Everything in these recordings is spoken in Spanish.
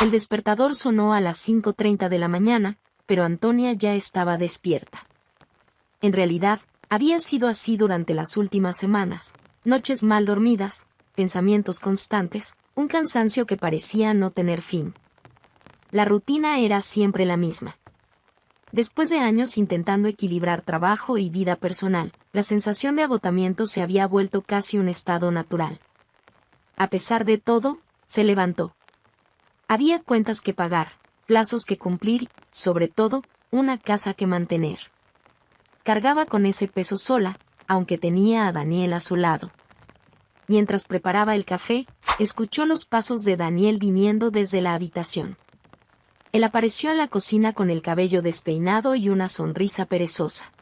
El despertador sonó a las 5:30 de la mañana, pero Antonia ya estaba despierta. En realidad, había sido así durante las últimas semanas: noches mal dormidas, pensamientos constantes, un cansancio que parecía no tener fin. La rutina era siempre la misma. Después de años intentando equilibrar trabajo y vida personal, la sensación de agotamiento se había vuelto casi un estado natural. A pesar de todo, se levantó. Había cuentas que pagar, plazos que cumplir, sobre todo, una casa que mantener. Cargaba con ese peso sola, aunque tenía a Daniel a su lado. Mientras preparaba el café, escuchó los pasos de Daniel viniendo desde la habitación. Él apareció en la cocina con el cabello despeinado y una sonrisa perezosa.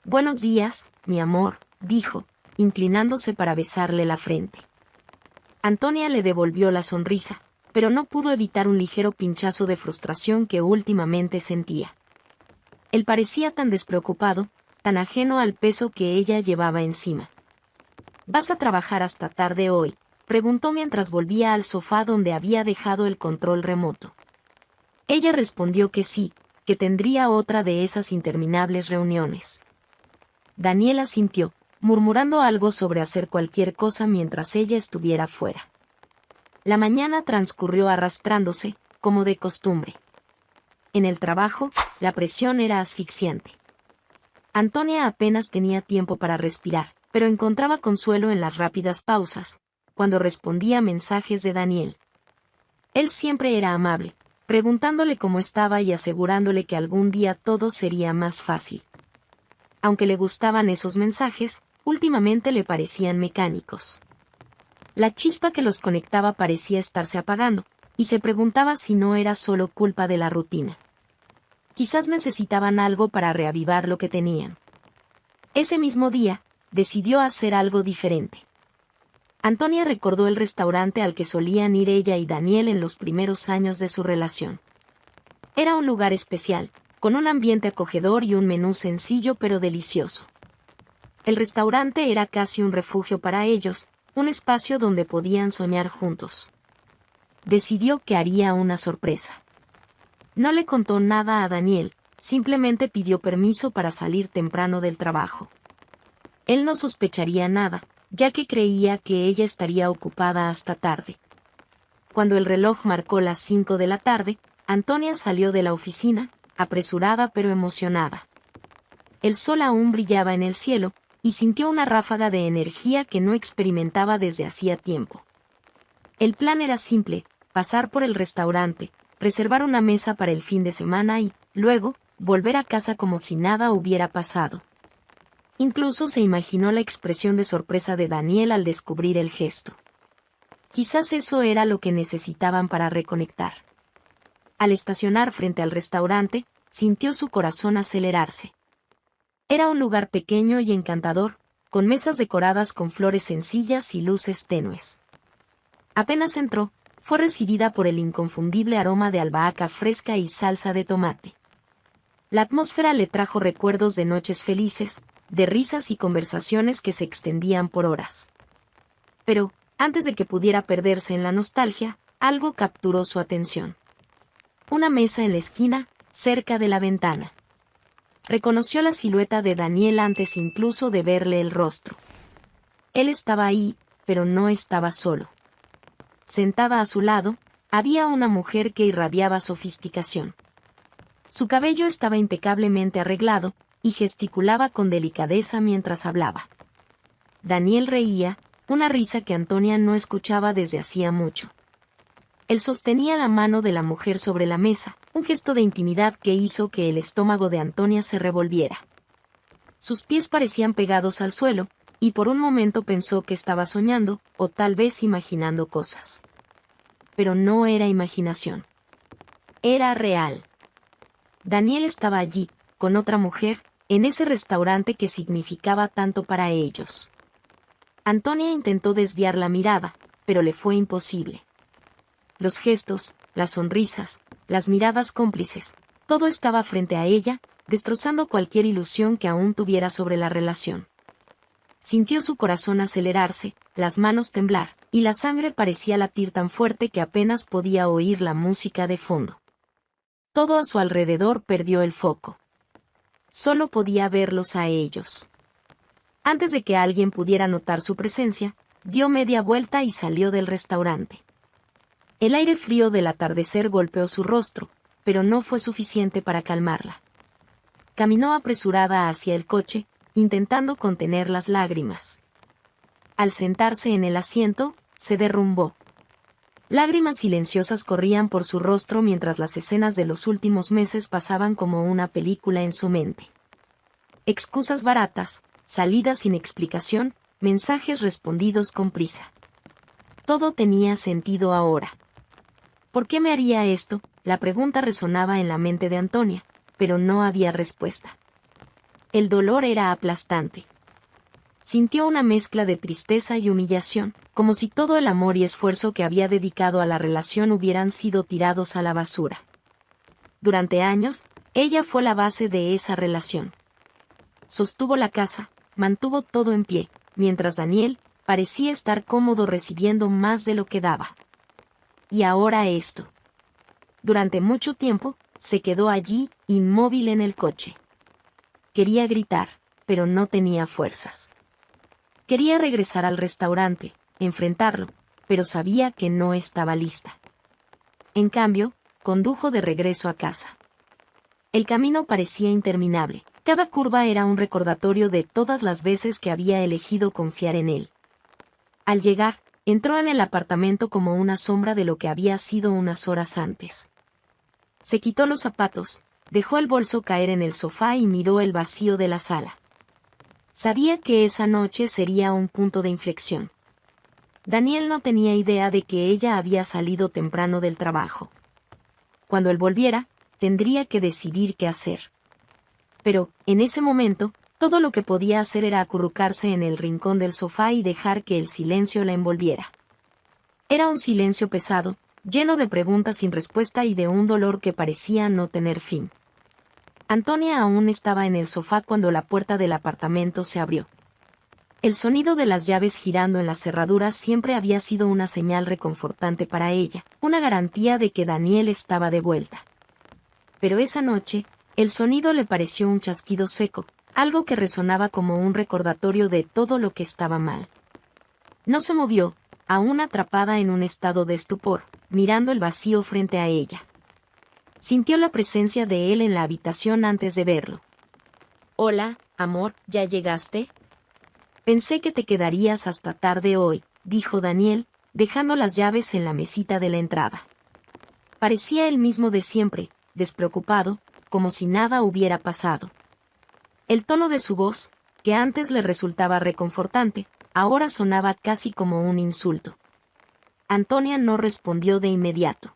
«Buenos días, mi amor», dijo, inclinándose para besarle la frente. Antonia le devolvió la sonrisa, pero no pudo evitar un ligero pinchazo de frustración que últimamente sentía. Él parecía tan despreocupado, tan ajeno al peso que ella llevaba encima. «¿Vas a trabajar hasta tarde hoy?», preguntó mientras volvía al sofá donde había dejado el control remoto. Ella respondió que sí, que tendría otra de esas interminables reuniones. Daniel asintió, murmurando algo sobre hacer cualquier cosa mientras ella estuviera fuera. La mañana transcurrió arrastrándose, como de costumbre. En el trabajo, la presión era asfixiante. Antonia apenas tenía tiempo para respirar, pero encontraba consuelo en las rápidas pausas, cuando respondía mensajes de Daniel. Él siempre era amable, preguntándole cómo estaba y asegurándole que algún día todo sería más fácil. Aunque le gustaban esos mensajes, últimamente le parecían mecánicos. La chispa que los conectaba parecía estarse apagando, y se preguntaba si no era solo culpa de la rutina. Quizás necesitaban algo para reavivar lo que tenían. Ese mismo día, decidió hacer algo diferente. Antonia recordó el restaurante al que solían ir ella y Daniel en los primeros años de su relación. Era un lugar especial, con un ambiente acogedor y un menú sencillo pero delicioso. El restaurante era casi un refugio para ellos, un espacio donde podían soñar juntos. Decidió que haría una sorpresa. No le contó nada a Daniel, simplemente pidió permiso para salir temprano del trabajo. Él no sospecharía nada, ya que creía que ella estaría ocupada hasta tarde. Cuando el reloj marcó las 5 de la tarde, Antonia salió de la oficina, apresurada pero emocionada. El sol aún brillaba en el cielo, y sintió una ráfaga de energía que no experimentaba desde hacía tiempo. El plan era simple: pasar por el restaurante, reservar una mesa para el fin de semana y, luego, volver a casa como si nada hubiera pasado. Incluso se imaginó la expresión de sorpresa de Daniel al descubrir el gesto. Quizás eso era lo que necesitaban para reconectar. Al estacionar frente al restaurante, sintió su corazón acelerarse. Era un lugar pequeño y encantador, con mesas decoradas con flores sencillas y luces tenues. Apenas entró, fue recibida por el inconfundible aroma de albahaca fresca y salsa de tomate. La atmósfera le trajo recuerdos de noches felices, de risas y conversaciones que se extendían por horas. Pero, antes de que pudiera perderse en la nostalgia, algo capturó su atención. Una mesa en la esquina, cerca de la ventana. Reconoció la silueta de Daniel antes incluso de verle el rostro. Él estaba ahí, pero no estaba solo. Sentada a su lado, había una mujer que irradiaba sofisticación. Su cabello estaba impecablemente arreglado, y gesticulaba con delicadeza mientras hablaba. Daniel reía, una risa que Antonia no escuchaba desde hacía mucho. Él sostenía la mano de la mujer sobre la mesa, un gesto de intimidad que hizo que el estómago de Antonia se revolviera. Sus pies parecían pegados al suelo, y por un momento pensó que estaba soñando, o tal vez imaginando cosas. Pero no era imaginación. Era real. Daniel estaba allí, con otra mujer, en ese restaurante que significaba tanto para ellos. Antonia intentó desviar la mirada, pero le fue imposible. Los gestos, las sonrisas, las miradas cómplices, todo estaba frente a ella, destrozando cualquier ilusión que aún tuviera sobre la relación. Sintió su corazón acelerarse, las manos temblar, y la sangre parecía latir tan fuerte que apenas podía oír la música de fondo. Todo a su alrededor perdió el foco. Solo podía verlos a ellos. Antes de que alguien pudiera notar su presencia, dio media vuelta y salió del restaurante. El aire frío del atardecer golpeó su rostro, pero no fue suficiente para calmarla. Caminó apresurada hacia el coche, intentando contener las lágrimas. Al sentarse en el asiento, se derrumbó. Lágrimas silenciosas corrían por su rostro mientras las escenas de los últimos meses pasaban como una película en su mente. Excusas baratas, salidas sin explicación, mensajes respondidos con prisa. Todo tenía sentido ahora. ¿Por qué me haría esto? La pregunta resonaba en la mente de Antonia, pero no había respuesta. El dolor era aplastante. Sintió una mezcla de tristeza y humillación, como si todo el amor y esfuerzo que había dedicado a la relación hubieran sido tirados a la basura. Durante años, ella fue la base de esa relación. Sostuvo la casa, mantuvo todo en pie, mientras Daniel parecía estar cómodo recibiendo más de lo que daba. Y ahora esto. Durante mucho tiempo, se quedó allí, inmóvil en el coche. Quería gritar, pero no tenía fuerzas. Quería regresar al restaurante, enfrentarlo, pero sabía que no estaba lista. En cambio, condujo de regreso a casa. El camino parecía interminable. Cada curva era un recordatorio de todas las veces que había elegido confiar en él. Al llegar, entró en el apartamento como una sombra de lo que había sido unas horas antes. Se quitó los zapatos, dejó el bolso caer en el sofá y miró el vacío de la sala. Sabía que esa noche sería un punto de inflexión. Daniel no tenía idea de que ella había salido temprano del trabajo. Cuando él volviera, tendría que decidir qué hacer. Pero, en ese momento, todo lo que podía hacer era acurrucarse en el rincón del sofá y dejar que el silencio la envolviera. Era un silencio pesado, lleno de preguntas sin respuesta y de un dolor que parecía no tener fin. Antonia aún estaba en el sofá cuando la puerta del apartamento se abrió. El sonido de las llaves girando en las cerraduras siempre había sido una señal reconfortante para ella, una garantía de que Daniel estaba de vuelta. Pero esa noche, el sonido le pareció un chasquido seco, algo que resonaba como un recordatorio de todo lo que estaba mal. No se movió, aún atrapada en un estado de estupor, mirando el vacío frente a ella. Sintió la presencia de él en la habitación antes de verlo. «Hola, amor, ¿ya llegaste?» «Pensé que te quedarías hasta tarde hoy», dijo Daniel, dejando las llaves en la mesita de la entrada. Parecía el mismo de siempre, despreocupado, como si nada hubiera pasado. El tono de su voz, que antes le resultaba reconfortante, ahora sonaba casi como un insulto. Antonia no respondió de inmediato.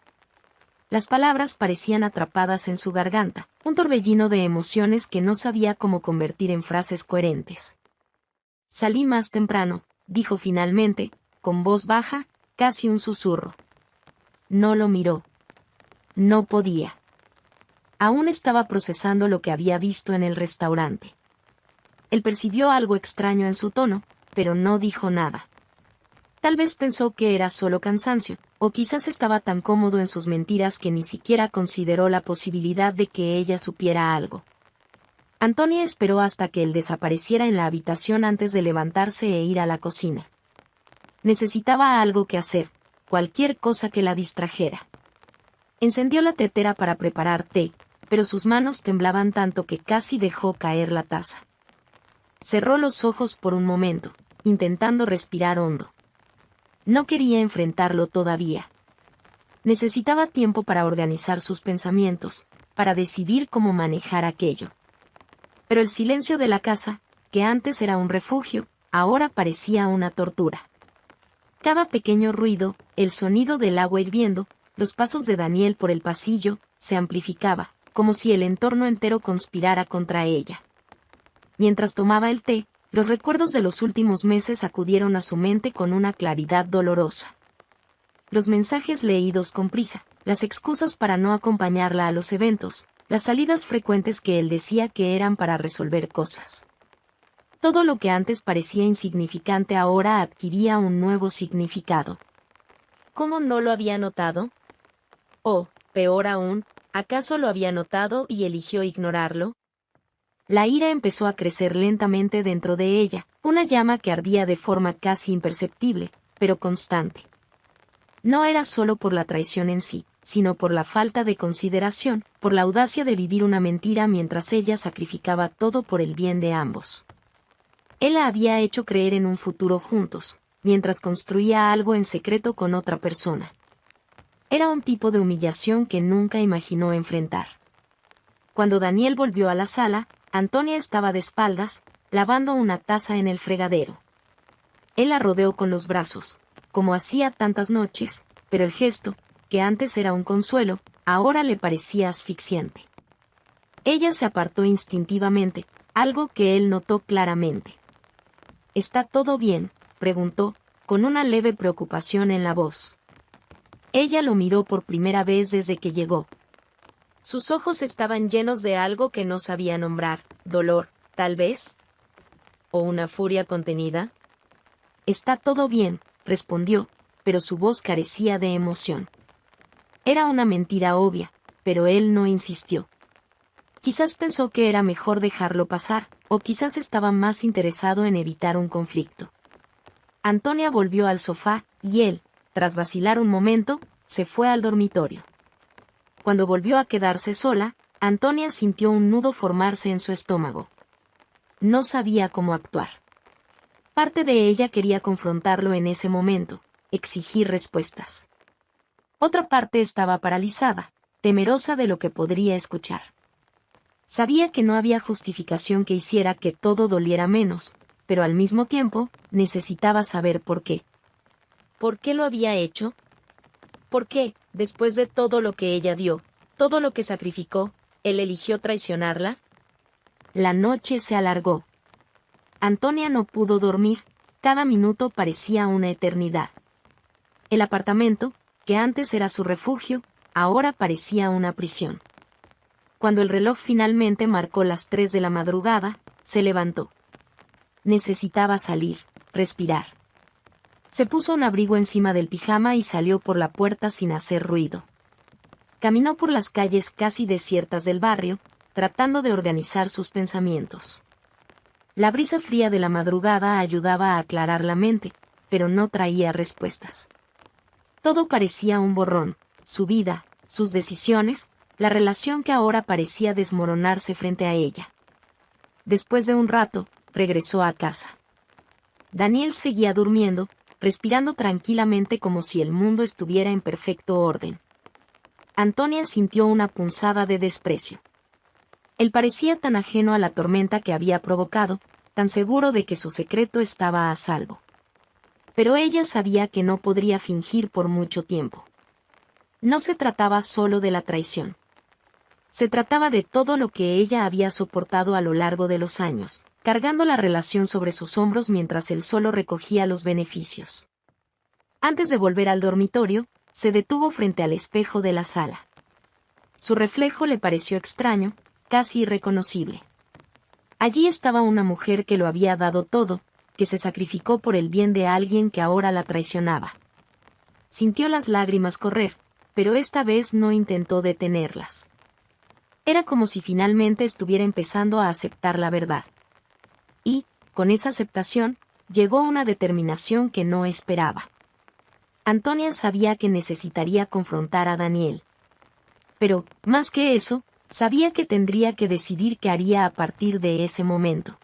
Las palabras parecían atrapadas en su garganta, un torbellino de emociones que no sabía cómo convertir en frases coherentes. «Salí más temprano», dijo finalmente, con voz baja, casi un susurro. No lo miró. No podía. Aún estaba procesando lo que había visto en el restaurante. Él percibió algo extraño en su tono, pero no dijo nada. Tal vez pensó que era solo cansancio, o quizás estaba tan cómodo en sus mentiras que ni siquiera consideró la posibilidad de que ella supiera algo. Antonia esperó hasta que él desapareciera en la habitación antes de levantarse e ir a la cocina. Necesitaba algo que hacer, cualquier cosa que la distrajera. Encendió la tetera para preparar té, pero sus manos temblaban tanto que casi dejó caer la taza. Cerró los ojos por un momento, intentando respirar hondo. No quería enfrentarlo todavía. Necesitaba tiempo para organizar sus pensamientos, para decidir cómo manejar aquello. Pero el silencio de la casa, que antes era un refugio, ahora parecía una tortura. Cada pequeño ruido, el sonido del agua hirviendo, los pasos de Daniel por el pasillo, se amplificaba, como si el entorno entero conspirara contra ella. Mientras tomaba el té, los recuerdos de los últimos meses acudieron a su mente con una claridad dolorosa. Los mensajes leídos con prisa, las excusas para no acompañarla a los eventos, las salidas frecuentes que él decía que eran para resolver cosas. Todo lo que antes parecía insignificante ahora adquiría un nuevo significado. ¿Cómo no lo había notado? O, peor aún, ¿acaso lo había notado y eligió ignorarlo? La ira empezó a crecer lentamente dentro de ella, una llama que ardía de forma casi imperceptible, pero constante. No era solo por la traición en sí, sino por la falta de consideración, por la audacia de vivir una mentira mientras ella sacrificaba todo por el bien de ambos. Él la había hecho creer en un futuro juntos, mientras construía algo en secreto con otra persona. Era un tipo de humillación que nunca imaginó enfrentar. Cuando Daniel volvió a la sala, Antonia estaba de espaldas, lavando una taza en el fregadero. Él la rodeó con los brazos, como hacía tantas noches, pero el gesto, que antes era un consuelo, ahora le parecía asfixiante. Ella se apartó instintivamente, algo que él notó claramente. ¿Está todo bien?, preguntó, con una leve preocupación en la voz. Ella lo miró por primera vez desde que llegó. Sus ojos estaban llenos de algo que no sabía nombrar, dolor, tal vez. ¿O una furia contenida? Está todo bien, respondió, pero su voz carecía de emoción. Era una mentira obvia, pero él no insistió. Quizás pensó que era mejor dejarlo pasar, o quizás estaba más interesado en evitar un conflicto. Antonia volvió al sofá, y él, tras vacilar un momento, se fue al dormitorio. Cuando volvió a quedarse sola, Antonia sintió un nudo formarse en su estómago. No sabía cómo actuar. Parte de ella quería confrontarlo en ese momento, exigir respuestas. Otra parte estaba paralizada, temerosa de lo que podría escuchar. Sabía que no había justificación que hiciera que todo doliera menos, pero al mismo tiempo, necesitaba saber por qué. ¿Por qué lo había hecho? ¿Por qué, después de todo lo que ella dio, todo lo que sacrificó, él eligió traicionarla? La noche se alargó. Antonia no pudo dormir, cada minuto parecía una eternidad. El apartamento, que antes era su refugio, ahora parecía una prisión. Cuando el reloj finalmente marcó las 3 de la madrugada, se levantó. Necesitaba salir, respirar. Se puso un abrigo encima del pijama y salió por la puerta sin hacer ruido. Caminó por las calles casi desiertas del barrio, tratando de organizar sus pensamientos. La brisa fría de la madrugada ayudaba a aclarar la mente, pero no traía respuestas. Todo parecía un borrón, su vida, sus decisiones, la relación que ahora parecía desmoronarse frente a ella. Después de un rato, regresó a casa. Daniel seguía durmiendo, respirando tranquilamente como si el mundo estuviera en perfecto orden. Antonia sintió una punzada de desprecio. Él parecía tan ajeno a la tormenta que había provocado, tan seguro de que su secreto estaba a salvo. Pero ella sabía que no podría fingir por mucho tiempo. No se trataba solo de la traición. Se trataba de todo lo que ella había soportado a lo largo de los años, cargando la relación sobre sus hombros mientras él solo recogía los beneficios. Antes de volver al dormitorio, se detuvo frente al espejo de la sala. Su reflejo le pareció extraño, casi irreconocible. Allí estaba una mujer que lo había dado todo, que se sacrificó por el bien de alguien que ahora la traicionaba. Sintió las lágrimas correr, pero esta vez no intentó detenerlas. Era como si finalmente estuviera empezando a aceptar la verdad. Y, con esa aceptación, llegó una determinación que no esperaba. Antonia sabía que necesitaría confrontar a Daniel. Pero, más que eso, sabía que tendría que decidir qué haría a partir de ese momento.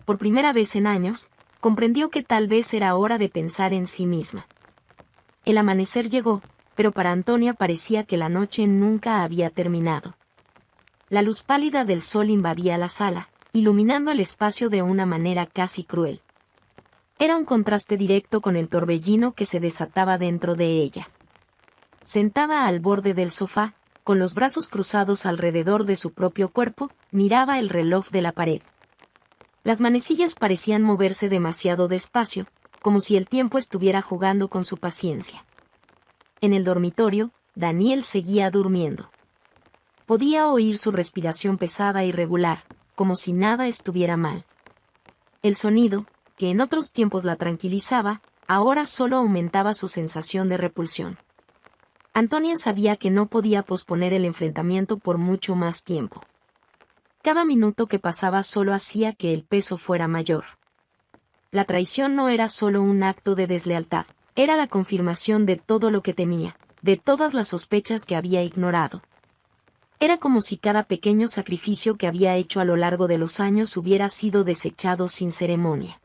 Por primera vez en años, comprendió que tal vez era hora de pensar en sí misma. El amanecer llegó, pero para Antonia parecía que la noche nunca había terminado. La luz pálida del sol invadía la sala, iluminando el espacio de una manera casi cruel. Era un contraste directo con el torbellino que se desataba dentro de ella. Sentada al borde del sofá, con los brazos cruzados alrededor de su propio cuerpo, miraba el reloj de la pared. Las manecillas parecían moverse demasiado despacio, como si el tiempo estuviera jugando con su paciencia. En el dormitorio, Daniel seguía durmiendo. Podía oír su respiración pesada y regular, como si nada estuviera mal. El sonido, que en otros tiempos la tranquilizaba, ahora solo aumentaba su sensación de repulsión. Antonia sabía que no podía posponer el enfrentamiento por mucho más tiempo. Cada minuto que pasaba solo hacía que el peso fuera mayor. La traición no era solo un acto de deslealtad, era la confirmación de todo lo que temía, de todas las sospechas que había ignorado. Era como si cada pequeño sacrificio que había hecho a lo largo de los años hubiera sido desechado sin ceremonia.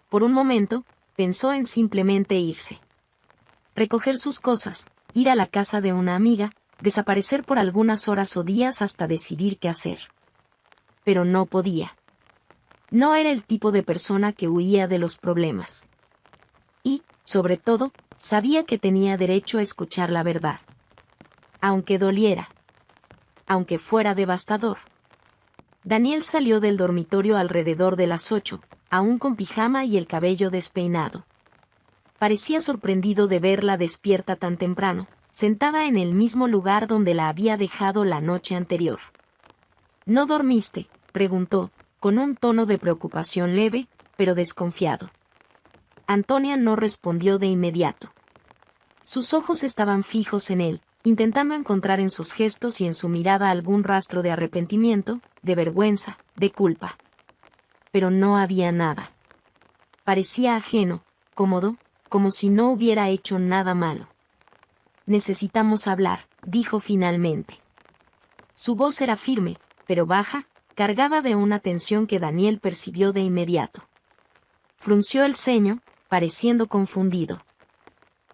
Por un momento, pensó en simplemente irse. Recoger sus cosas, ir a la casa de una amiga, desaparecer por algunas horas o días hasta decidir qué hacer. Pero no podía. No era el tipo de persona que huía de los problemas. Y, sobre todo, sabía que tenía derecho a escuchar la verdad. Aunque doliera. Aunque fuera devastador. Daniel salió del dormitorio alrededor de las 8, aún con pijama y el cabello despeinado. Parecía sorprendido de verla despierta tan temprano, sentada en el mismo lugar donde la había dejado la noche anterior. ¿No dormiste?, preguntó, con un tono de preocupación leve, pero desconfiado. Antonia no respondió de inmediato. Sus ojos estaban fijos en él, intentando encontrar en sus gestos y en su mirada algún rastro de arrepentimiento, de vergüenza, de culpa. Pero no había nada. Parecía ajeno, cómodo, como si no hubiera hecho nada malo. Necesitamos hablar, dijo finalmente. Su voz era firme, pero baja, cargada de una tensión que Daniel percibió de inmediato. Frunció el ceño, pareciendo confundido.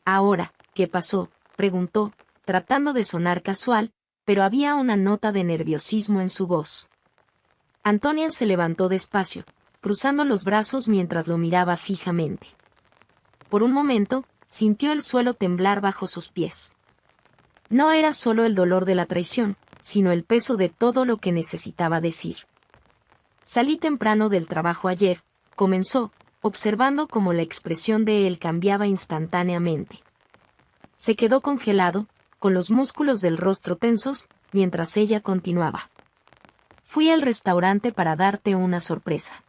Ahora, ¿qué pasó?, preguntó, tratando de sonar casual, pero había una nota de nerviosismo en su voz. Antonia se levantó despacio, cruzando los brazos mientras lo miraba fijamente. Por un momento, sintió el suelo temblar bajo sus pies. No era solo el dolor de la traición, sino el peso de todo lo que necesitaba decir. Salí temprano del trabajo ayer, comenzó, observando cómo la expresión de él cambiaba instantáneamente. Se quedó congelado, con los músculos del rostro tensos, mientras ella continuaba. Fui al restaurante para darte una sorpresa.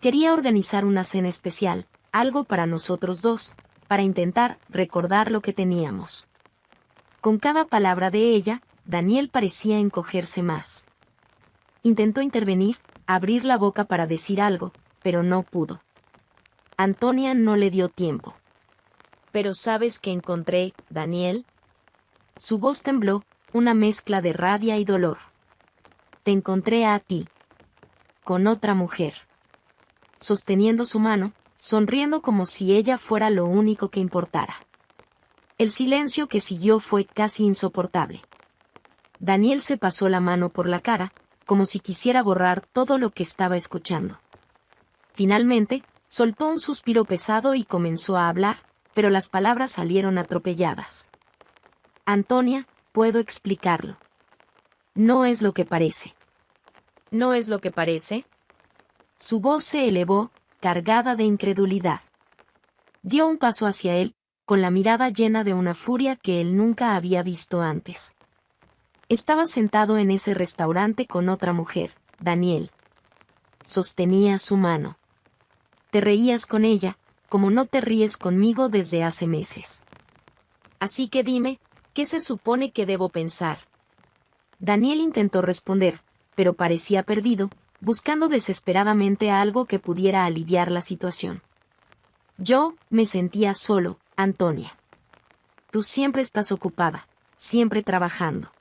Quería organizar una cena especial, algo para nosotros dos, para intentar recordar lo que teníamos. Con cada palabra de ella, Daniel parecía encogerse más. Intentó intervenir, abrir la boca para decir algo, pero no pudo. Antonia no le dio tiempo. «¿Pero sabes qué encontré, Daniel?» Su voz tembló, una mezcla de rabia y dolor. «Te encontré a ti. Con otra mujer». Sosteniendo su mano, sonriendo como si ella fuera lo único que importara. El silencio que siguió fue casi insoportable. Daniel se pasó la mano por la cara, como si quisiera borrar todo lo que estaba escuchando. Finalmente, soltó un suspiro pesado y comenzó a hablar, pero las palabras salieron atropelladas. «Antonia, puedo explicarlo. No es lo que parece». «¿No es lo que parece?» Su voz se elevó, cargada de incredulidad. Dio un paso hacia él, con la mirada llena de una furia que él nunca había visto antes. Estaba sentado en ese restaurante con otra mujer, Daniel. Sostenía su mano. Te reías con ella, como no te ríes conmigo desde hace meses. Así que dime, ¿qué se supone que debo pensar? Daniel intentó responder, pero parecía perdido, buscando desesperadamente algo que pudiera aliviar la situación. Yo me sentía solo, Antonia. Tú siempre estás ocupada, siempre trabajando.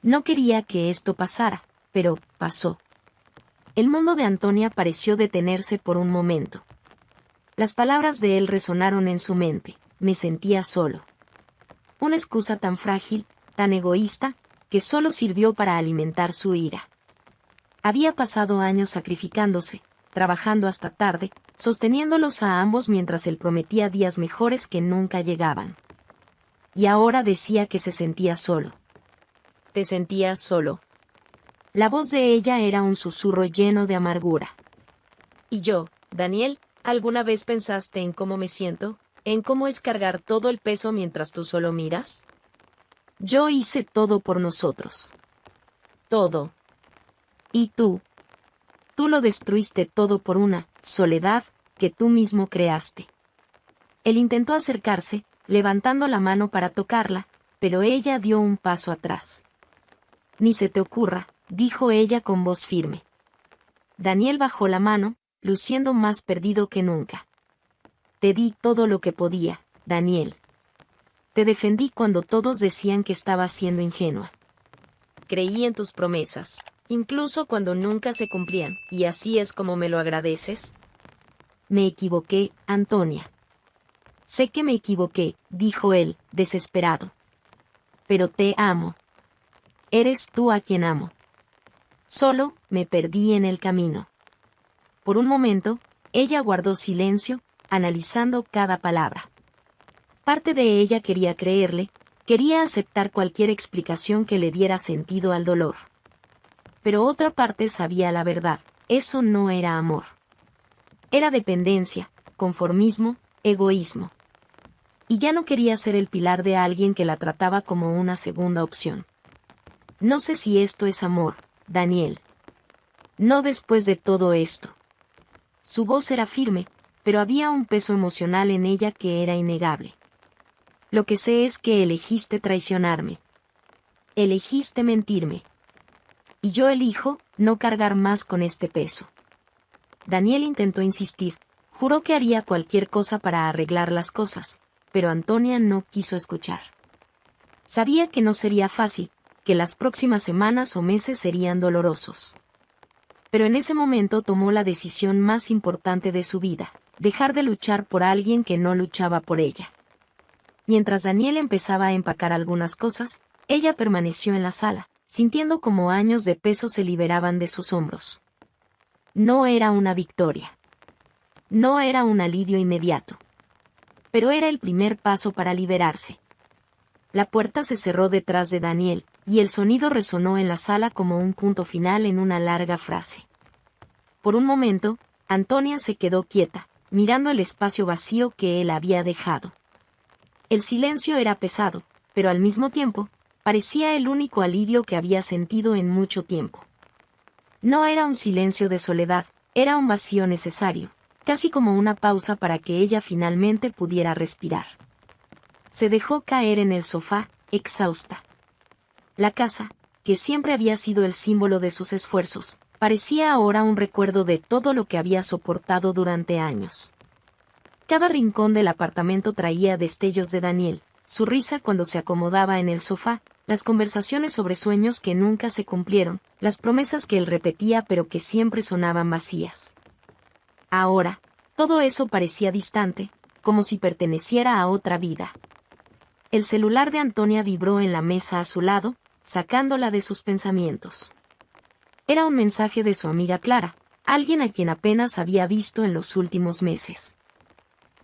No quería que esto pasara, pero pasó. El mundo de Antonia pareció detenerse por un momento. Las palabras de él resonaron en su mente, me sentía solo. Una excusa tan frágil, tan egoísta, que solo sirvió para alimentar su ira. Había pasado años sacrificándose, trabajando hasta tarde, sosteniéndolos a ambos mientras él prometía días mejores que nunca llegaban. Y ahora decía que se sentía solo. ¿Te sentías solo? La voz de ella era un susurro lleno de amargura. ¿Y yo, Daniel, alguna vez pensaste en cómo me siento? ¿En cómo es cargar todo el peso mientras tú solo miras? Yo hice todo por nosotros. Todo. ¿Y tú? Tú Tú lo destruiste todo por una soledad que tú mismo creaste. Él intentó acercarse, levantando la mano para tocarla, pero ella dio un paso atrás. Ni se te ocurra, dijo ella con voz firme. Daniel bajó la mano, luciendo más perdido que nunca. Te di todo lo que podía, Daniel. Te defendí cuando todos decían que estabas siendo ingenua. Creí en tus promesas, incluso cuando nunca se cumplían, y así es como me lo agradeces. Me equivoqué, Antonia. Sé que me equivoqué, dijo él, desesperado. Pero te amo. Eres tú a quien amo. Solo me perdí en el camino. Por un momento, ella guardó silencio, analizando cada palabra. Parte de ella quería creerle, quería aceptar cualquier explicación que le diera sentido al dolor. Pero otra parte sabía la verdad, eso no era amor. Era dependencia, conformismo, egoísmo. Y ya no quería ser el pilar de alguien que la trataba como una segunda opción. No sé si esto es amor, Daniel. No después de todo esto. Su voz era firme, pero había un peso emocional en ella que era innegable. Lo que sé es que elegiste traicionarme. Elegiste mentirme. Y yo elijo no cargar más con este peso. Daniel intentó insistir, juró que haría cualquier cosa para arreglar las cosas, pero Antonia no quiso escuchar. Sabía que no sería fácil, que las próximas semanas o meses serían dolorosos. Pero en ese momento tomó la decisión más importante de su vida, dejar de luchar por alguien que no luchaba por ella. Mientras Daniel empezaba a empacar algunas cosas, ella permaneció en la sala, sintiendo como años de peso se liberaban de sus hombros. No era una victoria. No era un alivio inmediato. Pero era el primer paso para liberarse. La puerta se cerró detrás de Daniel, y el sonido resonó en la sala como un punto final en una larga frase. Por un momento, Antonia se quedó quieta, mirando el espacio vacío que él había dejado. El silencio era pesado, pero al mismo tiempo, parecía el único alivio que había sentido en mucho tiempo. No era un silencio de soledad, era un vacío necesario, casi como una pausa para que ella finalmente pudiera respirar. Se dejó caer en el sofá, exhausta. La casa, que siempre había sido el símbolo de sus esfuerzos, parecía ahora un recuerdo de todo lo que había soportado durante años. Cada rincón del apartamento traía destellos de Daniel, su risa cuando se acomodaba en el sofá, las conversaciones sobre sueños que nunca se cumplieron, las promesas que él repetía pero que siempre sonaban vacías. Ahora, todo eso parecía distante, como si perteneciera a otra vida. El celular de Antonia vibró en la mesa a su lado, sacándola de sus pensamientos. Era un mensaje de su amiga Clara, alguien a quien apenas había visto en los últimos meses.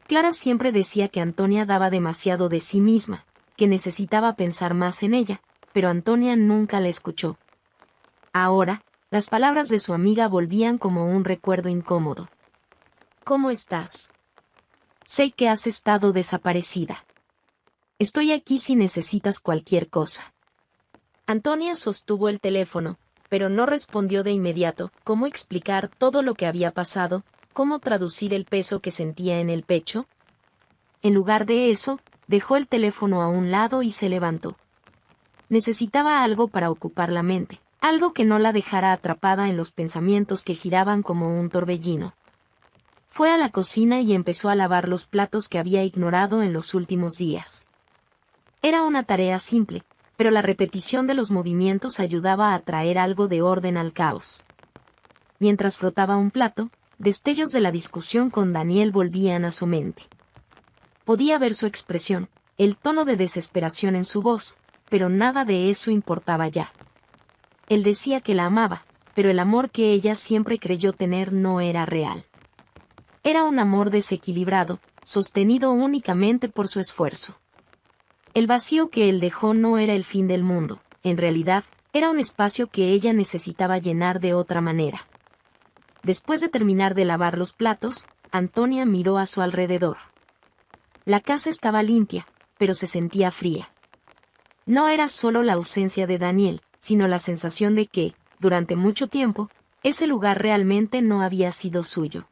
Clara siempre decía que Antonia daba demasiado de sí misma, que necesitaba pensar más en ella, pero Antonia nunca la escuchó. Ahora, las palabras de su amiga volvían como un recuerdo incómodo. ¿Cómo estás? Sé que has estado desaparecida. Estoy aquí si necesitas cualquier cosa. Antonia sostuvo el teléfono, pero no respondió de inmediato. ¿Cómo explicar todo lo que había pasado? ¿Cómo traducir el peso que sentía en el pecho? En lugar de eso, dejó el teléfono a un lado y se levantó. Necesitaba algo para ocupar la mente, algo que no la dejara atrapada en los pensamientos que giraban como un torbellino. Fue a la cocina y empezó a lavar los platos que había ignorado en los últimos días. Era una tarea simple, pero la repetición de los movimientos ayudaba a traer algo de orden al caos. Mientras frotaba un plato, destellos de la discusión con Daniel volvían a su mente. Podía ver su expresión, el tono de desesperación en su voz, pero nada de eso importaba ya. Él decía que la amaba, pero el amor que ella siempre creyó tener no era real. Era un amor desequilibrado, sostenido únicamente por su esfuerzo. El vacío que él dejó no era el fin del mundo, en realidad, era un espacio que ella necesitaba llenar de otra manera. Después de terminar de lavar los platos, Antonia miró a su alrededor. La casa estaba limpia, pero se sentía fría. No era solo la ausencia de Daniel, sino la sensación de que, durante mucho tiempo, Ese lugar realmente no había sido suyo.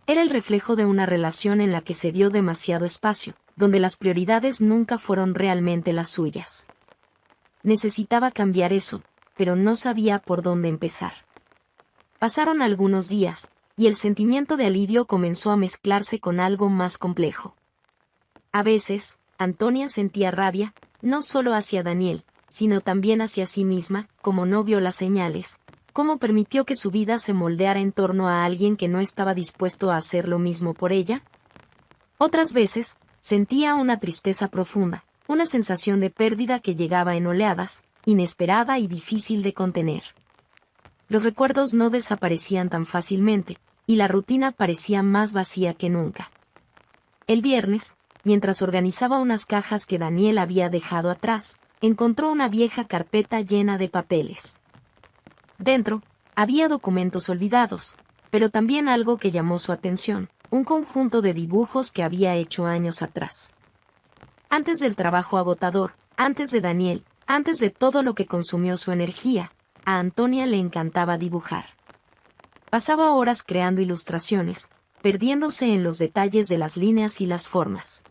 Era el reflejo de una relación en la que se dio demasiado espacio, donde las prioridades nunca fueron realmente las suyas. Necesitaba cambiar eso, pero no sabía por dónde empezar. Pasaron algunos días, y el sentimiento de alivio comenzó a mezclarse con algo más complejo. A veces, Antonia sentía rabia, no solo hacia Daniel, sino también hacia sí misma, como no vio las señales, cómo permitió que su vida se moldeara en torno a alguien que no estaba dispuesto a hacer lo mismo por ella. Otras veces, sentía una tristeza profunda, una sensación de pérdida que llegaba en oleadas, inesperada y difícil de contener. Los recuerdos no desaparecían tan fácilmente, y la rutina parecía más vacía que nunca. El viernes, mientras organizaba unas cajas que Daniel había dejado atrás, encontró una vieja carpeta llena de papeles. Dentro, había documentos olvidados, pero también algo que llamó su atención, un conjunto de dibujos que había hecho años atrás. Antes del trabajo agotador, antes de Daniel, antes de todo lo que consumió su energía, a Antonia le encantaba dibujar. Pasaba horas creando ilustraciones, perdiéndose en los detalles de las líneas y las formas.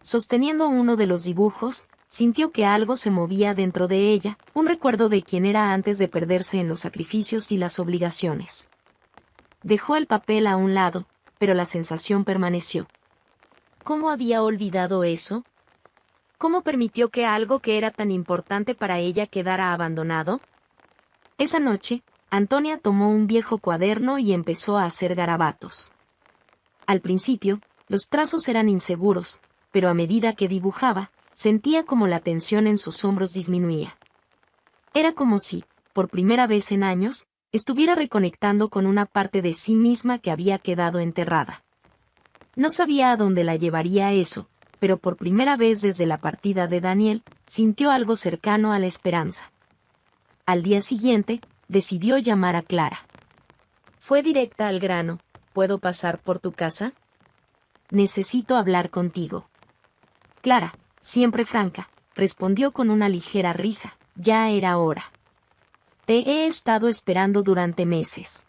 Sosteniendo uno de los dibujos, sintió que algo se movía dentro de ella, un recuerdo de quién era antes de perderse en los sacrificios y las obligaciones. Dejó el papel a un lado, pero la sensación permaneció. ¿Cómo había olvidado eso? ¿Cómo permitió que algo que era tan importante para ella quedara abandonado? Esa noche, Antonia tomó un viejo cuaderno y empezó a hacer garabatos. Al principio, los trazos eran inseguros, pero a medida que dibujaba, sentía como la tensión en sus hombros disminuía. Era como si, por primera vez en años, estuviera reconectando con una parte de sí misma que había quedado enterrada. No sabía a dónde la llevaría eso, pero por primera vez desde la partida de Daniel, sintió algo cercano a la esperanza. Al día siguiente, decidió llamar a Clara. Fue directa al grano. ¿Puedo pasar por tu casa? Necesito hablar contigo. Clara, siempre franca, respondió con una ligera risa. Ya era hora. Te he estado esperando durante meses.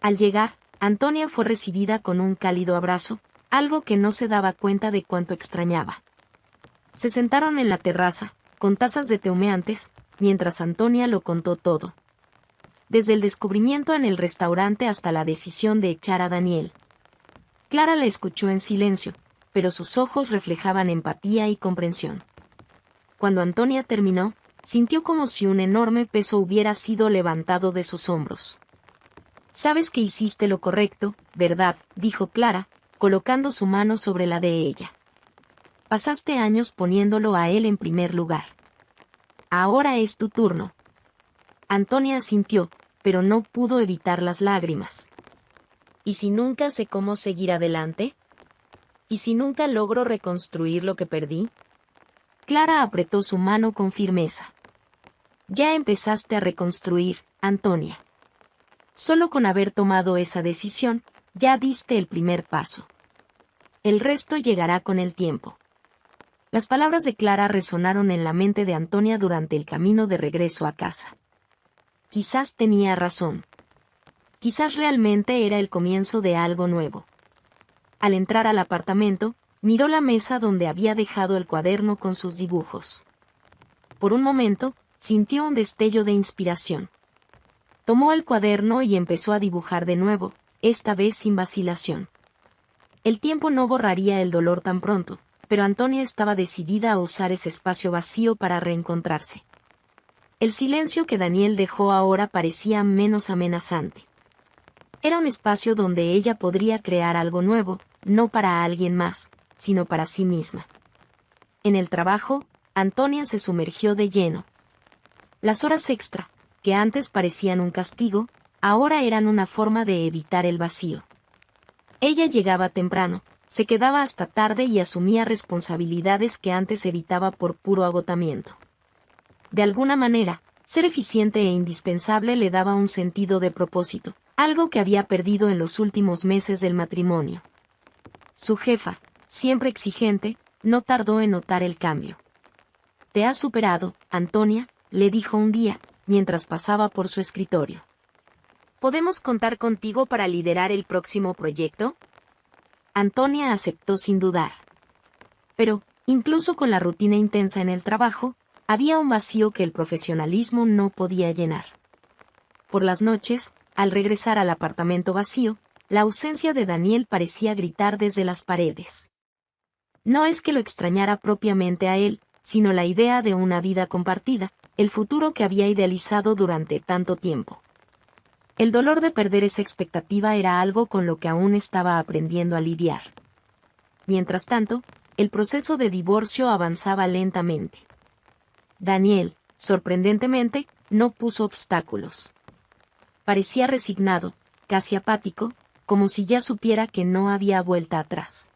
Al llegar, Antonia fue recibida con un cálido abrazo, algo que no se daba cuenta de cuánto extrañaba. Se sentaron en la terraza, con tazas de té humeantes, mientras Antonia lo contó todo. Desde el descubrimiento en el restaurante hasta la decisión de echar a Daniel. Clara la escuchó en silencio, pero sus ojos reflejaban empatía y comprensión. Cuando Antonia terminó, sintió como si un enorme peso hubiera sido levantado de sus hombros. Sabes que hiciste lo correcto, ¿verdad?, dijo Clara, colocando su mano sobre la de ella. Pasaste años poniéndolo a él en primer lugar. Ahora es tu turno. Antonia asintió, pero no pudo evitar las lágrimas. ¿Y si nunca sé cómo seguir adelante? ¿Y si nunca logro reconstruir lo que perdí? Clara apretó su mano con firmeza. Ya empezaste a reconstruir, Antonia. Solo con haber tomado esa decisión, ya diste el primer paso. El resto llegará con el tiempo. Las palabras de Clara resonaron en la mente de Antonia durante el camino de regreso a casa. Quizás tenía razón. Quizás realmente era el comienzo de algo nuevo. Al entrar al apartamento, miró la mesa donde había dejado el cuaderno con sus dibujos. Por un momento, sintió un destello de inspiración. Tomó el cuaderno y empezó a dibujar de nuevo, esta vez sin vacilación. El tiempo no borraría el dolor tan pronto, pero Antonia estaba decidida a usar ese espacio vacío para reencontrarse. El silencio que Daniel dejó ahora parecía menos amenazante. Era un espacio donde ella podría crear algo nuevo, no para alguien más, sino para sí misma. En el trabajo, Antonia se sumergió de lleno. Las horas extra, que antes parecían un castigo, ahora eran una forma de evitar el vacío. Ella llegaba temprano, se quedaba hasta tarde y asumía responsabilidades que antes evitaba por puro agotamiento. De alguna manera, ser eficiente e indispensable le daba un sentido de propósito, algo que había perdido en los últimos meses del matrimonio. Su jefa, siempre exigente, no tardó en notar el cambio. «Te has superado, Antonia», le dijo un día, mientras pasaba por su escritorio. ¿Podemos contar contigo para liderar el próximo proyecto? Antonia aceptó sin dudar. Pero, incluso con la rutina intensa en el trabajo, había un vacío que el profesionalismo no podía llenar. Por las noches, al regresar al apartamento vacío, la ausencia de Daniel parecía gritar desde las paredes. No es que lo extrañara propiamente a él, sino la idea de una vida compartida, el futuro que había idealizado durante tanto tiempo. El dolor de perder esa expectativa era algo con lo que aún estaba aprendiendo a lidiar. Mientras tanto, el proceso de divorcio avanzaba lentamente. Daniel, sorprendentemente, no puso obstáculos. Parecía resignado, casi apático, como si ya supiera que no había vuelta atrás.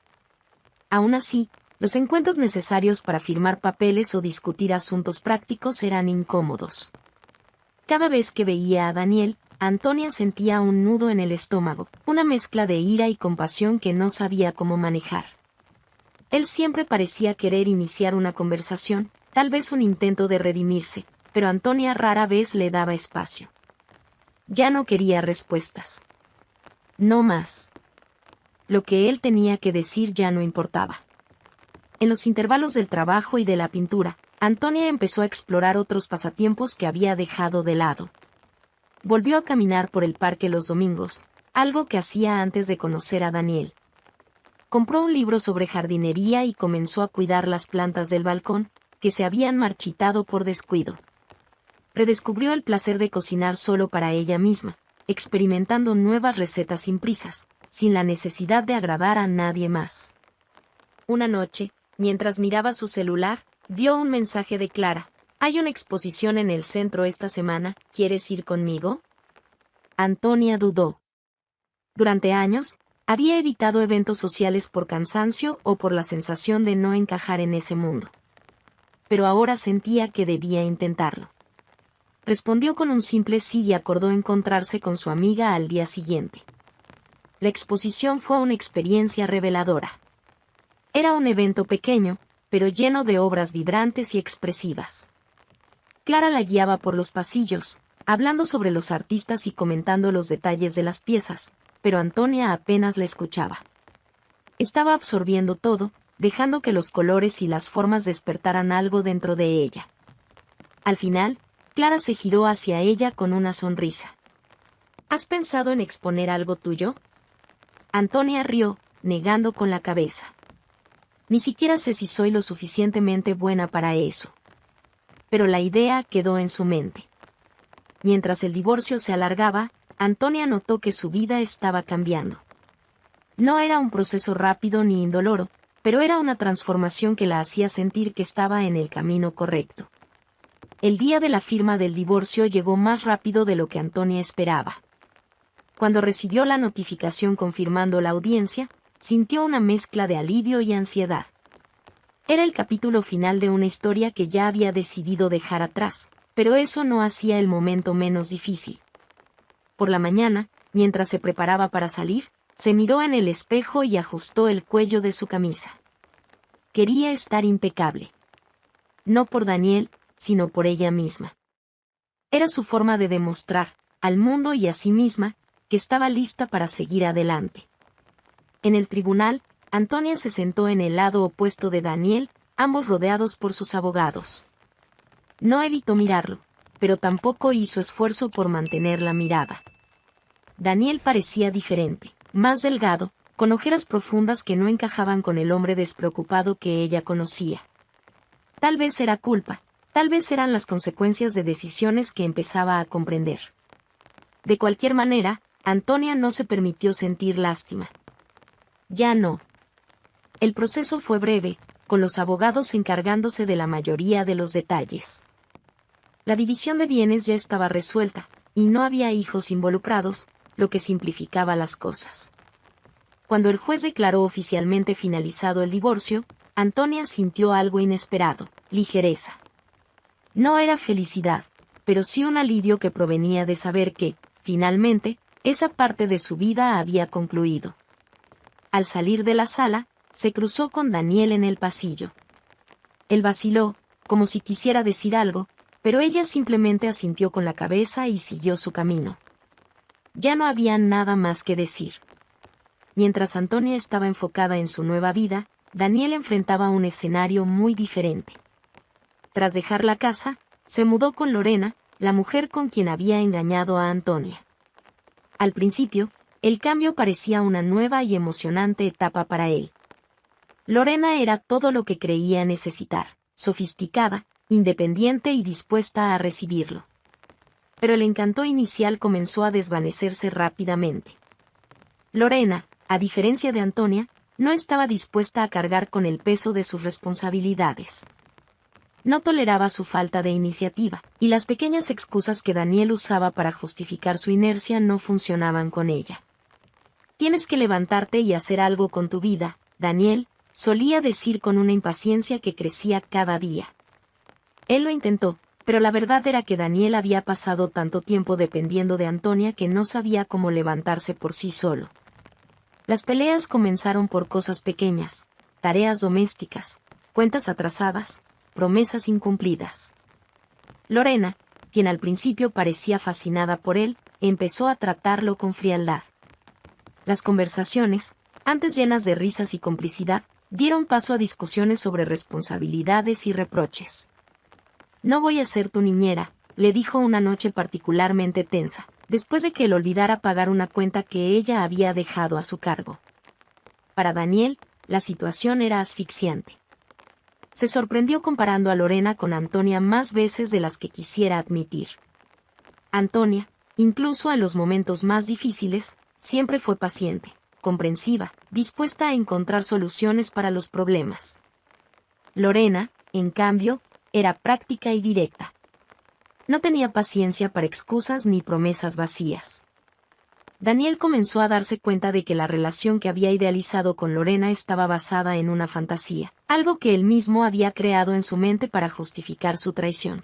Aún así, los encuentros necesarios para firmar papeles o discutir asuntos prácticos eran incómodos. Cada vez que veía a Daniel, Antonia sentía un nudo en el estómago, una mezcla de ira y compasión que no sabía cómo manejar. Él siempre parecía querer iniciar una conversación, tal vez un intento de redimirse, pero Antonia rara vez le daba espacio. Ya no quería respuestas. No más. Lo que él tenía que decir ya no importaba. En los intervalos del trabajo y de la pintura, Antonia empezó a explorar otros pasatiempos que había dejado de lado. Volvió a caminar por el parque los domingos, algo que hacía antes de conocer a Daniel. Compró un libro sobre jardinería y comenzó a cuidar las plantas del balcón, que se habían marchitado por descuido. Redescubrió el placer de cocinar solo para ella misma, experimentando nuevas recetas sin prisas, sin la necesidad de agradar a nadie más. Una noche, mientras miraba su celular, vio un mensaje de Clara. «Hay una exposición en el centro esta semana, ¿quieres ir conmigo?» Antonia dudó. Durante años, había evitado eventos sociales por cansancio o por la sensación de no encajar en ese mundo. Pero ahora sentía que debía intentarlo. Respondió con un simple sí y acordó encontrarse con su amiga al día siguiente. La exposición fue una experiencia reveladora. Era un evento pequeño, pero lleno de obras vibrantes y expresivas. Clara la guiaba por los pasillos, hablando sobre los artistas y comentando los detalles de las piezas, pero Antonia apenas la escuchaba. Estaba absorbiendo todo, dejando que los colores y las formas despertaran algo dentro de ella. Al final, Clara se giró hacia ella con una sonrisa. ¿Has pensado en exponer algo tuyo? Antonia rió, negando con la cabeza. Ni siquiera sé si soy lo suficientemente buena para eso. Pero la idea quedó en su mente. Mientras el divorcio se alargaba, Antonia notó que su vida estaba cambiando. No era un proceso rápido ni indoloro, pero era una transformación que la hacía sentir que estaba en el camino correcto. El día de la firma del divorcio llegó más rápido de lo que Antonia esperaba. Cuando recibió la notificación confirmando la audiencia, sintió una mezcla de alivio y ansiedad. Era el capítulo final de una historia que ya había decidido dejar atrás, pero eso no hacía el momento menos difícil. Por la mañana, mientras se preparaba para salir, se miró en el espejo y ajustó el cuello de su camisa. Quería estar impecable. No por Daniel, sino por ella misma. Era su forma de demostrar, al mundo y a sí misma, que estaba lista para seguir adelante. En el tribunal, Antonia se sentó en el lado opuesto de Daniel, ambos rodeados por sus abogados. No evitó mirarlo, pero tampoco hizo esfuerzo por mantener la mirada. Daniel parecía diferente, más delgado, con ojeras profundas que no encajaban con el hombre despreocupado que ella conocía. Tal vez era culpa, tal vez eran las consecuencias de decisiones que empezaba a comprender. De cualquier manera, Antonia no se permitió sentir lástima. Ya no. El proceso fue breve, con los abogados encargándose de la mayoría de los detalles. La división de bienes ya estaba resuelta, y no había hijos involucrados, lo que simplificaba las cosas. Cuando el juez declaró oficialmente finalizado el divorcio, Antonia sintió algo inesperado, ligereza. No era felicidad, pero sí un alivio que provenía de saber que, finalmente, esa parte de su vida había concluido. Al salir de la sala, se cruzó con Daniel en el pasillo. Él vaciló, como si quisiera decir algo, pero ella simplemente asintió con la cabeza y siguió su camino. ya no había nada más que decir. Mientras Antonia estaba enfocada en su nueva vida, Daniel enfrentaba un escenario muy diferente. Tras dejar la casa, se mudó con Lorena, la mujer con quien había engañado a Antonia. Al principio, el cambio parecía una nueva y emocionante etapa para él. Lorena era todo lo que creía necesitar, sofisticada, independiente y dispuesta a recibirlo. Pero el encanto inicial comenzó a desvanecerse rápidamente. Lorena, a diferencia de Antonia, no estaba dispuesta a cargar con el peso de sus responsabilidades. No toleraba su falta de iniciativa, y las pequeñas excusas que Daniel usaba para justificar su inercia no funcionaban con ella. «Tienes que levantarte y hacer algo con tu vida, Daniel», solía decir con una impaciencia que crecía cada día. Él lo intentó, pero la verdad era que Daniel había pasado tanto tiempo dependiendo de Antonia que no sabía cómo levantarse por sí solo. Las peleas comenzaron por cosas pequeñas, tareas domésticas, cuentas atrasadas, promesas incumplidas. Lorena, quien al principio parecía fascinada por él, empezó a tratarlo con frialdad. Las conversaciones, antes llenas de risas y complicidad, dieron paso a discusiones sobre responsabilidades y reproches. «No voy a ser tu niñera», le dijo una noche particularmente tensa, después de que él olvidara pagar una cuenta que ella había dejado a su cargo. Para Daniel, la situación era asfixiante. Se sorprendió comparando a Lorena con Antonia más veces de las que quisiera admitir. Antonia, incluso en los momentos más difíciles, siempre fue paciente, comprensiva, dispuesta a encontrar soluciones para los problemas. Lorena, en cambio, era práctica y directa. No tenía paciencia para excusas ni promesas vacías. Daniel comenzó a darse cuenta de que la relación que había idealizado con Lorena estaba basada en una fantasía, algo que él mismo había creado en su mente para justificar su traición.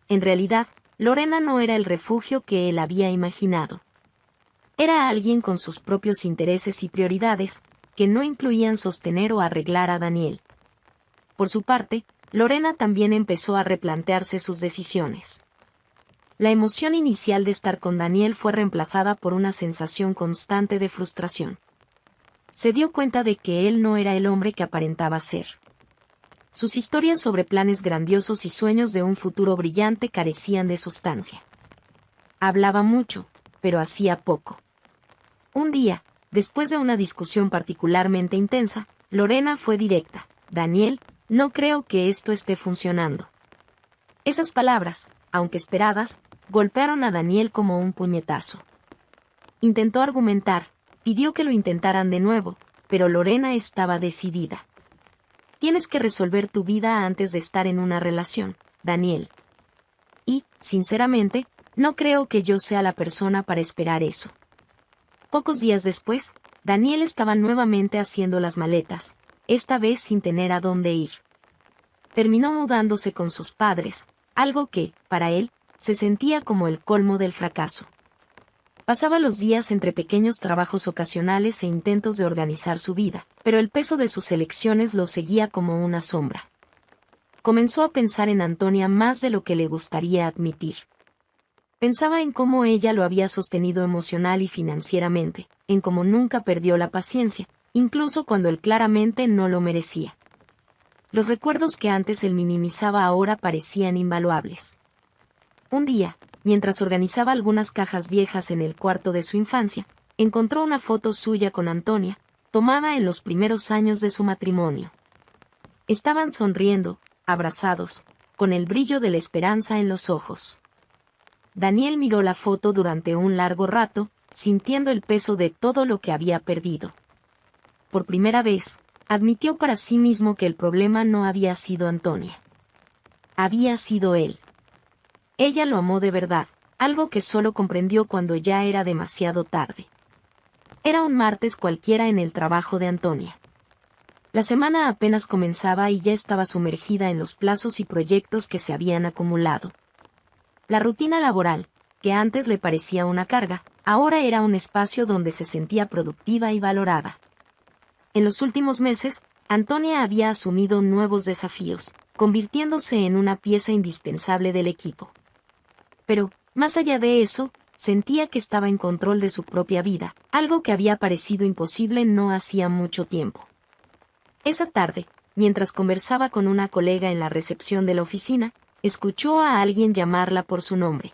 En realidad, Lorena no era el refugio que él había imaginado. Era alguien con sus propios intereses y prioridades, que no incluían sostener o arreglar a Daniel. Por su parte, Lorena también empezó a replantearse sus decisiones. La emoción inicial de estar con Daniel fue reemplazada por una sensación constante de frustración. Se dio cuenta de que él no era el hombre que aparentaba ser. Sus historias sobre planes grandiosos y sueños de un futuro brillante carecían de sustancia. Hablaba mucho, pero hacía poco. Un día, después de una discusión particularmente intensa, Lorena fue directa: «Daniel, no creo que esto esté funcionando». Esas palabras, aunque esperadas, golpearon a Daniel como un puñetazo. Intentó argumentar, pidió que lo intentaran de nuevo, pero Lorena estaba decidida. «Tienes que resolver tu vida antes de estar en una relación, Daniel. Y, sinceramente, no creo que yo sea la persona para esperar eso». Pocos días después, Daniel estaba nuevamente haciendo las maletas, esta vez sin tener a dónde ir. Terminó mudándose con sus padres, algo que, para él, se sentía como el colmo del fracaso. Pasaba los días entre pequeños trabajos ocasionales e intentos de organizar su vida, pero el peso de sus elecciones lo seguía como una sombra. Comenzó a pensar en Antonia más de lo que le gustaría admitir. Pensaba en cómo ella lo había sostenido emocional y financieramente, en cómo nunca perdió la paciencia, incluso cuando él claramente no lo merecía. Los recuerdos que antes él minimizaba ahora parecían invaluables. Un día, mientras organizaba algunas cajas viejas en el cuarto de su infancia, encontró una foto suya con Antonia, tomada en los primeros años de su matrimonio. Estaban sonriendo, abrazados, con el brillo de la esperanza en los ojos. Daniel miró la foto durante un largo rato, sintiendo el peso de todo lo que había perdido. Por primera vez, admitió para sí mismo que el problema no había sido Antonia. Había sido él. Ella lo amó de verdad, algo que solo comprendió cuando ya era demasiado tarde. Era un martes cualquiera en el trabajo de Antonia. La semana apenas comenzaba y ya estaba sumergida en los plazos y proyectos que se habían acumulado. La rutina laboral, que antes le parecía una carga, ahora era un espacio donde se sentía productiva y valorada. En los últimos meses, Antonia había asumido nuevos desafíos, convirtiéndose en una pieza indispensable del equipo. Pero, más allá de eso, sentía que estaba en control de su propia vida, algo que había parecido imposible no hacía mucho tiempo. Esa tarde, mientras conversaba con una colega en la recepción de la oficina, escuchó a alguien llamarla por su nombre.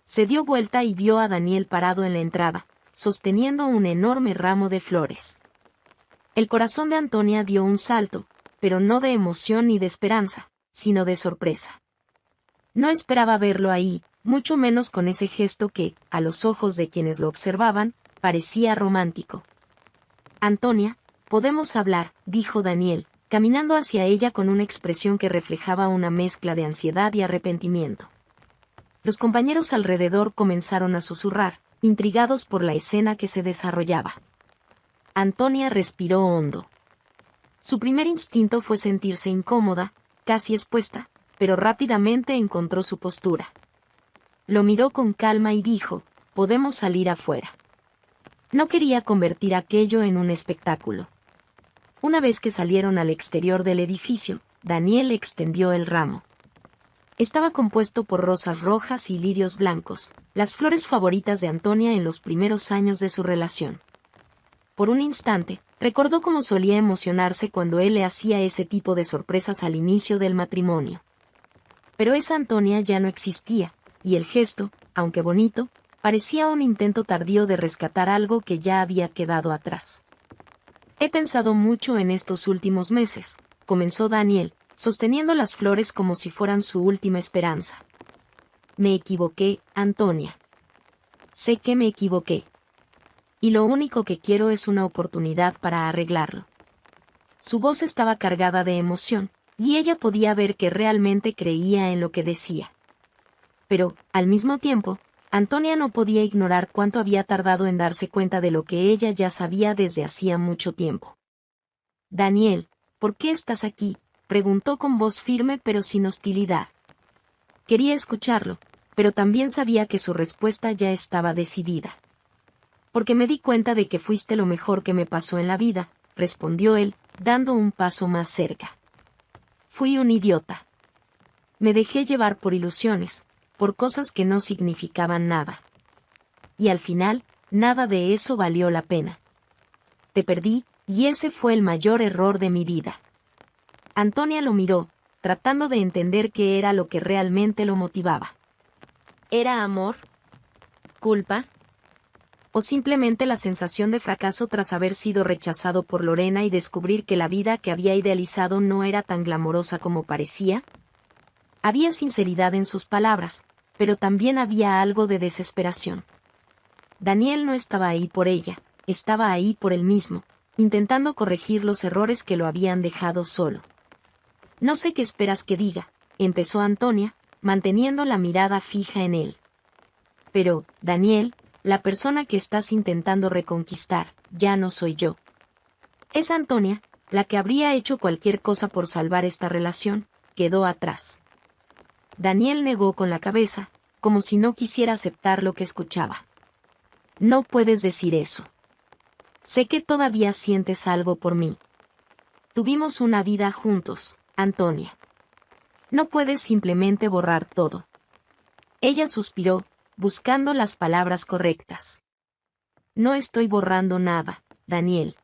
Se dio vuelta y vio a Daniel parado en la entrada, sosteniendo un enorme ramo de flores. El corazón de Antonia dio un salto, pero no de emoción ni de esperanza, sino de sorpresa. No esperaba verlo ahí, mucho menos con ese gesto que, a los ojos de quienes lo observaban, parecía romántico. «Antonia, podemos hablar», dijo Daniel, caminando hacia ella con una expresión que reflejaba una mezcla de ansiedad y arrepentimiento. Los compañeros alrededor comenzaron a susurrar, intrigados por la escena que se desarrollaba. Antonia respiró hondo. Su primer instinto fue sentirse incómoda, casi expuesta, pero rápidamente encontró su postura. Lo miró con calma y dijo, «Podemos salir afuera». No quería convertir aquello en un espectáculo. Una vez que salieron al exterior del edificio, Daniel extendió el ramo. Estaba compuesto por rosas rojas y lirios blancos, las flores favoritas de Antonia en los primeros años de su relación. Por un instante, recordó cómo solía emocionarse cuando él le hacía ese tipo de sorpresas al inicio del matrimonio. Pero esa Antonia ya no existía, y el gesto, aunque bonito, parecía un intento tardío de rescatar algo que ya había quedado atrás. «He pensado mucho en estos últimos meses», comenzó Daniel, sosteniendo las flores como si fueran su última esperanza. «Me equivoqué, Antonia. Sé que me equivoqué. Y lo único que quiero es una oportunidad para arreglarlo». Su voz estaba cargada de emoción, y ella podía ver que realmente creía en lo que decía. Pero, al mismo tiempo, Antonia no podía ignorar cuánto había tardado en darse cuenta de lo que ella ya sabía desde hacía mucho tiempo. «Daniel, ¿por qué estás aquí?», preguntó con voz firme pero sin hostilidad. Quería escucharlo, pero también sabía que su respuesta ya estaba decidida. «Porque me di cuenta de que fuiste lo mejor que me pasó en la vida», respondió él, dando un paso más cerca. «Fui un idiota. Me dejé llevar por ilusiones, por cosas que no significaban nada. Y al final, nada de eso valió la pena. Te perdí, y ese fue el mayor error de mi vida». Antonia lo miró, tratando de entender qué era lo que realmente lo motivaba. ¿Era amor? ¿Culpa? ¿O simplemente la sensación de fracaso tras haber sido rechazado por Lorena y descubrir que la vida que había idealizado no era tan glamorosa como parecía? Había sinceridad en sus palabras, pero también había algo de desesperación. Daniel no estaba ahí por ella, estaba ahí por él mismo, intentando corregir los errores que lo habían dejado solo. «No sé qué esperas que diga», empezó Antonia, manteniendo la mirada fija en él. «Pero, Daniel, la persona que estás intentando reconquistar, ya no soy yo. Es Antonia, la que habría hecho cualquier cosa por salvar esta relación, quedó atrás». Daniel negó con la cabeza, como si no quisiera aceptar lo que escuchaba. «No puedes decir eso. Sé que todavía sientes algo por mí. Tuvimos una vida juntos, Antonia. No puedes simplemente borrar todo». Ella suspiró, buscando las palabras correctas. «No estoy borrando nada, Daniel.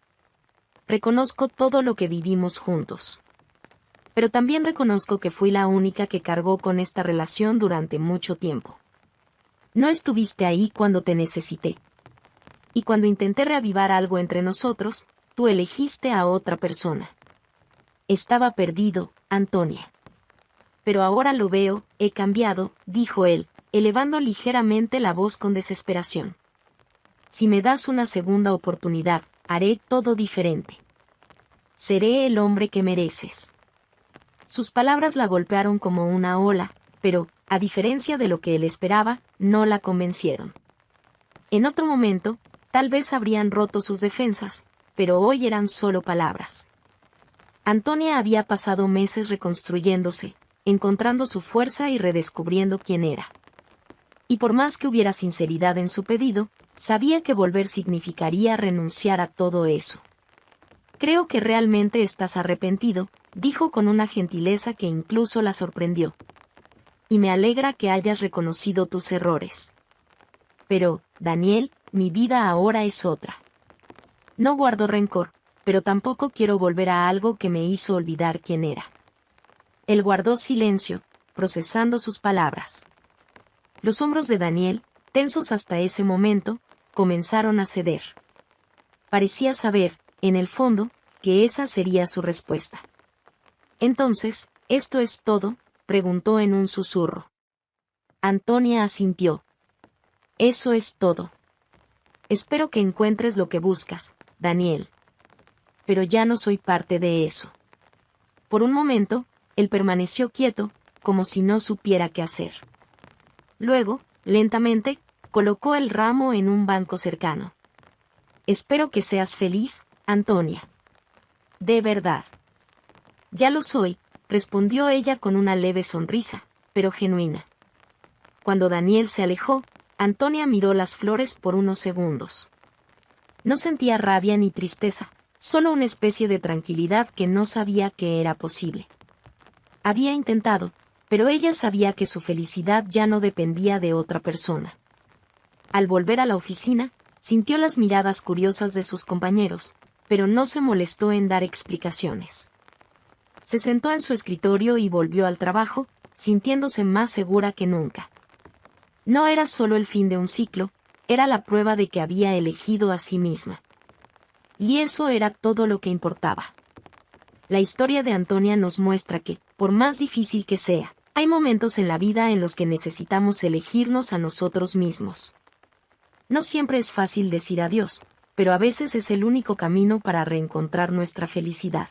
Reconozco todo lo que vivimos juntos. Pero también reconozco que fui la única que cargó con esta relación durante mucho tiempo. No estuviste ahí cuando te necesité. Y cuando intenté reavivar algo entre nosotros, tú elegiste a otra persona. Estaba perdido, Antonia. Pero ahora lo veo, he cambiado», dijo él, elevando ligeramente la voz con desesperación. «Si me das una segunda oportunidad, haré todo diferente. Seré el hombre que mereces». Sus palabras la golpearon como una ola, pero, a diferencia de lo que él esperaba, no la convencieron. En otro momento, tal vez habrían roto sus defensas, pero hoy eran solo palabras. Antonia había pasado meses reconstruyéndose, encontrando su fuerza y redescubriendo quién era. Y por más que hubiera sinceridad en su pedido, sabía que volver significaría renunciar a todo eso. «Creo que realmente estás arrepentido», dijo con una gentileza que incluso la sorprendió. «Y me alegra que hayas reconocido tus errores. Pero, Daniel, mi vida ahora es otra. No guardo rencor, pero tampoco quiero volver a algo que me hizo olvidar quién era. Él guardó silencio, procesando sus palabras. Los hombros de Daniel, tensos hasta ese momento, comenzaron a ceder. Parecía saber, en el fondo, que esa sería su respuesta. Entonces, ¿esto es todo?, preguntó en un susurro. Antonia asintió. Eso es todo. Espero que encuentres lo que buscas, Daniel. Pero ya no soy parte de eso. Por un momento, él permaneció quieto, como si no supiera qué hacer. Luego, lentamente, colocó el ramo en un banco cercano. Espero que seas feliz, Antonia. De verdad. Ya lo soy, respondió ella con una leve sonrisa, pero genuina. Cuando Daniel se alejó, Antonia miró las flores por unos segundos. No sentía rabia ni tristeza, solo una especie de tranquilidad que no sabía que era posible. Había intentado, pero ella sabía que su felicidad ya no dependía de otra persona. Al volver a la oficina, sintió las miradas curiosas de sus compañeros, pero no se molestó en dar explicaciones. Se sentó en su escritorio y volvió al trabajo, sintiéndose más segura que nunca. No era solo el fin de un ciclo, era la prueba de que había elegido a sí misma. Y eso era todo lo que importaba. La historia de Antonia nos muestra que, por más difícil que sea, hay momentos en la vida en los que necesitamos elegirnos a nosotros mismos. No siempre es fácil decir adiós, pero a veces es el único camino para reencontrar nuestra felicidad.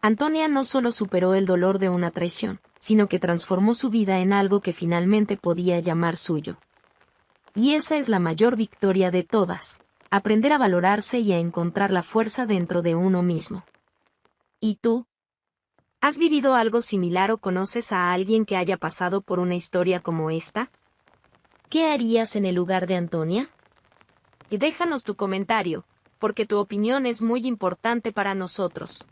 Antonia no solo superó el dolor de una traición, sino que transformó su vida en algo que finalmente podía llamar suyo. Y esa es la mayor victoria de todas, aprender a valorarse y a encontrar la fuerza dentro de uno mismo. ¿Y tú? ¿Has vivido algo similar o conoces a alguien que haya pasado por una historia como esta? ¿Qué harías en el lugar de Antonia? Y déjanos tu comentario, porque tu opinión es muy importante para nosotros.